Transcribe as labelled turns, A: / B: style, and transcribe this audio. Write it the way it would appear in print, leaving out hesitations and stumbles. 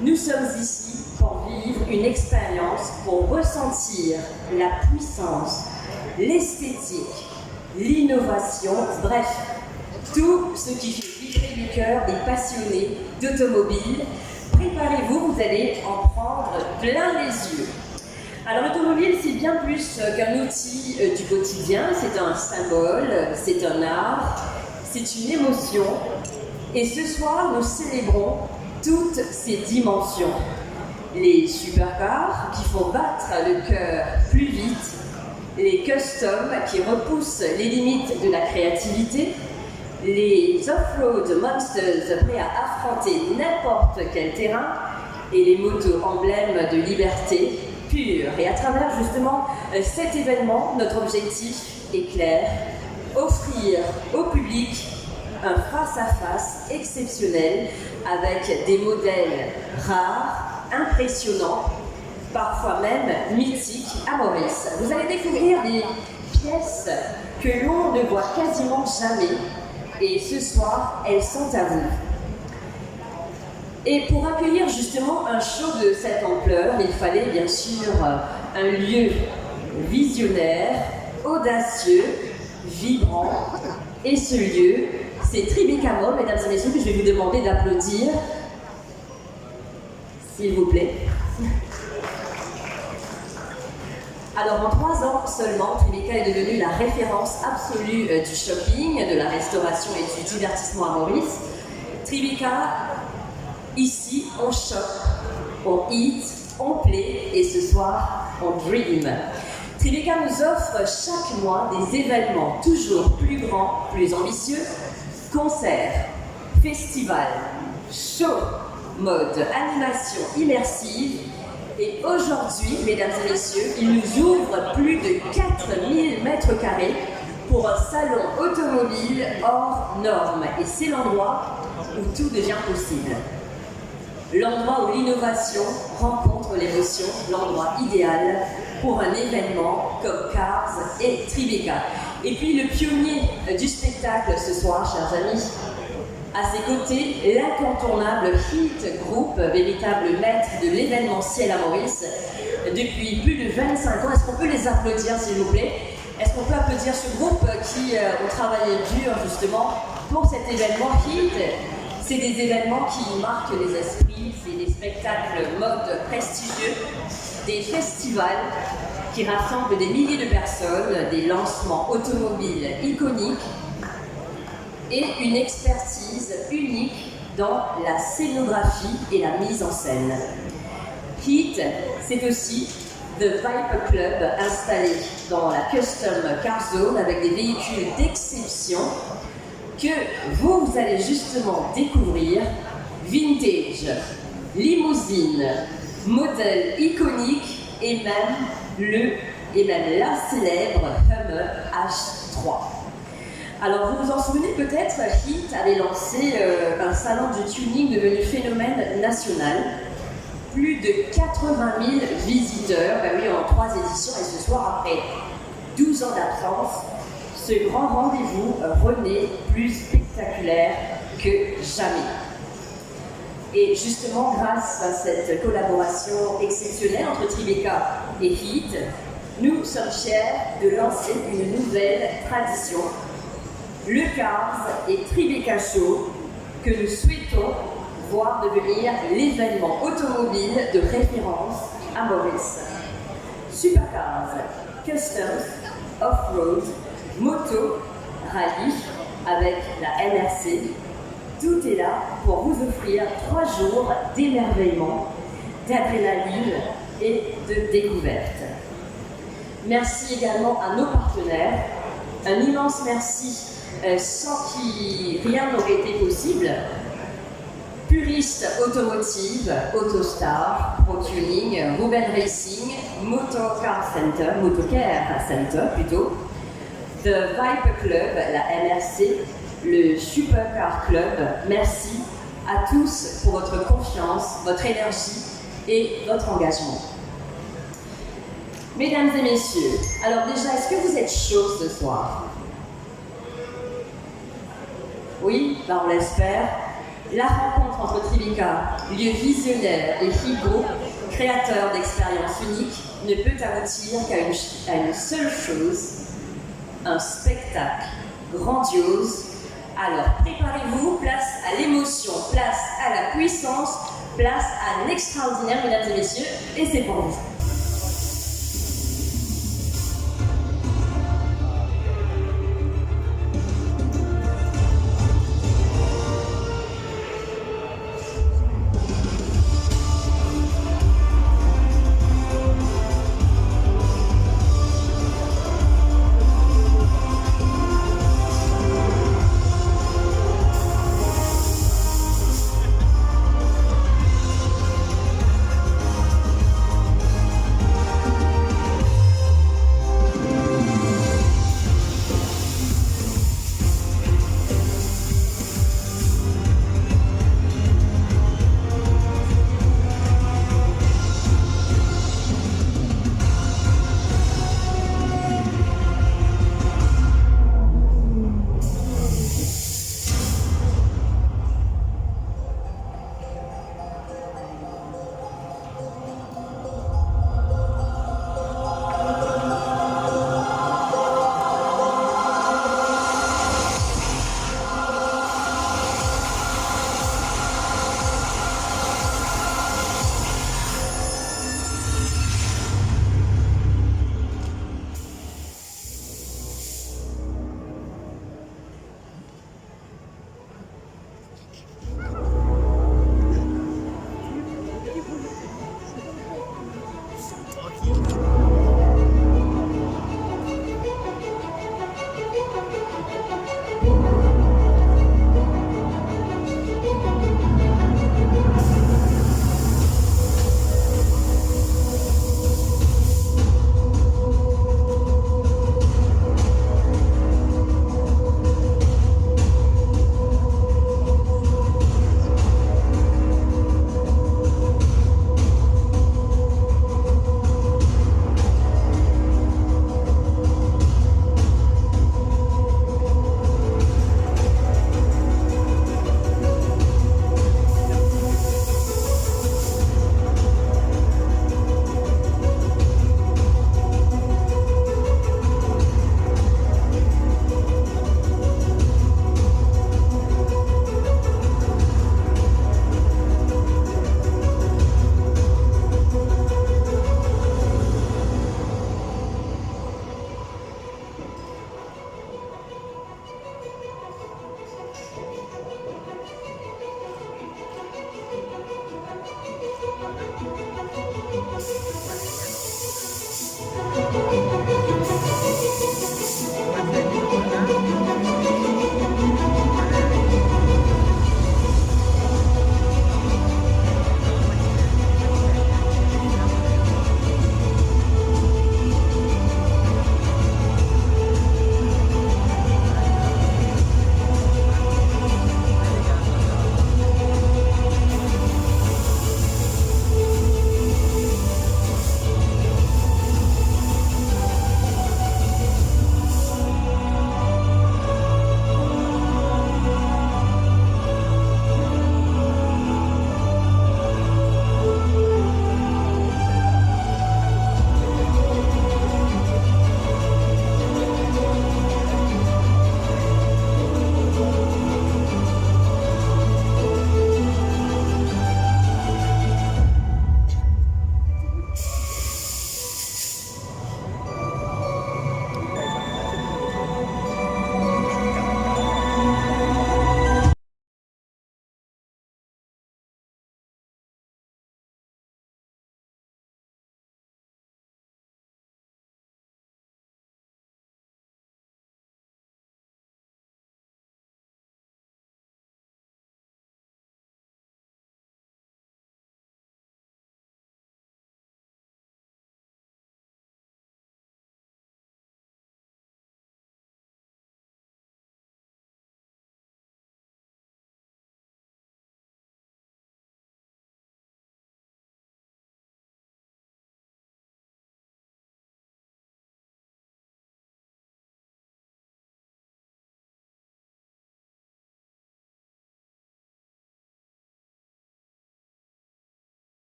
A: Nous sommes ici pour vivre une expérience, pour ressentir la puissance, l'esthétique, l'innovation, bref, tout ce qui fait vibrer le cœur des passionnés d'automobile. Préparez-vous, vous allez en prendre plein les yeux. Alors l'automobile, c'est bien plus qu'un outil du quotidien, c'est un symbole, c'est un art, c'est une émotion. Et ce soir, nous célébrons toutes ces dimensions. Les supercars qui font battre le cœur plus vite, les customs qui repoussent les limites de la créativité, les off-road monsters prêts à affronter n'importe quel terrain et les motos emblèmes de liberté pure. Et à travers justement cet événement, notre objectif est clair, offrir au public un face-à-face exceptionnel avec des modèles rares, impressionnants, parfois même mythiques à Maurice. Vous allez découvrir des pièces que l'on ne voit quasiment jamais et ce soir, elles sont à vous. Et pour accueillir justement un show de cette ampleur, il fallait bien sûr un lieu visionnaire, audacieux, vibrant. Et ce lieu, c'est Tribeca Mall, mesdames et messieurs, que je vais vous demander d'applaudir, s'il vous plaît. Alors en 3 ans seulement, Tribeca est devenue la référence absolue du shopping, de la restauration et du divertissement à Maurice. Tribeca, ici, on shop, on eat, on play et ce soir, on dream. Tribeca nous offre chaque mois des événements toujours plus grands, plus ambitieux, concerts, festivals, shows, mode, animation immersive. Et aujourd'hui, mesdames et messieurs, il nous ouvre plus de 4000 mètres carrés pour un salon automobile hors norme. Et c'est l'endroit où tout devient possible. L'endroit où l'innovation rencontre l'émotion, l'endroit idéal pour un événement comme Cars et Tribeca. Et puis le pionnier du spectacle ce soir, chers amis, à ses côtés, l'incontournable Heat Group, véritable maître de l'événementiel à Maurice, depuis plus de 25 ans. Est-ce qu'on peut les applaudir, s'il vous plaît? Est-ce qu'on peut applaudir ce groupe qui ont travaillé dur, justement, pour cet événement Heat? C'est des événements qui marquent les esprits, c'est des spectacles mode prestigieux, des festivals qui rassemblent des milliers de personnes, des lancements automobiles iconiques, et une expertise unique dans la scénographie et la mise en scène. Heat, c'est aussi The Viper Club installé dans la Custom Car Zone avec des véhicules d'exception que vous allez justement découvrir. Vintage, limousine, modèle iconique et même la célèbre Hummer H3. Alors, vous vous en souvenez peut-être, Heat avait lancé un salon de tuning devenu phénomène national. Plus de 80 000 visiteurs, ben oui, en 3 éditions. Et ce soir, après 12 ans d'absence, ce grand rendez-vous renaît plus spectaculaire que jamais. Et justement, grâce à cette collaboration exceptionnelle entre Tribeca et Heat, nous sommes fiers de lancer une nouvelle tradition, le Cars et Tribeca Show, que nous souhaitons voir devenir l'événement automobile de référence à Maurice. Supercars, Customs, Off-Road, Moto, Rallye, avec la NRC, tout est là pour vous offrir 3 jours d'émerveillement, d'adrénaline et de découverte. Merci également à nos partenaires. Un immense merci sans qui rien n'aurait été possible. Puriste Automotive, Autostar, ProTuning, Ruben Racing, Motocar Center plutôt, The Viper Club, la MRC, le Supercar Club. Merci à tous pour votre confiance, votre énergie et votre engagement. Mesdames et messieurs, alors déjà, est-ce que vous êtes chauds ce soir? Oui, ben on l'espère. La rencontre entre Tribeca, lieu visionnaire, et Higo, créateur d'expériences uniques, ne peut aboutir qu'à une seule chose, un spectacle grandiose. Alors préparez-vous, place à l'émotion, place à la puissance, place à l'extraordinaire, mesdames et messieurs, et c'est pour vous.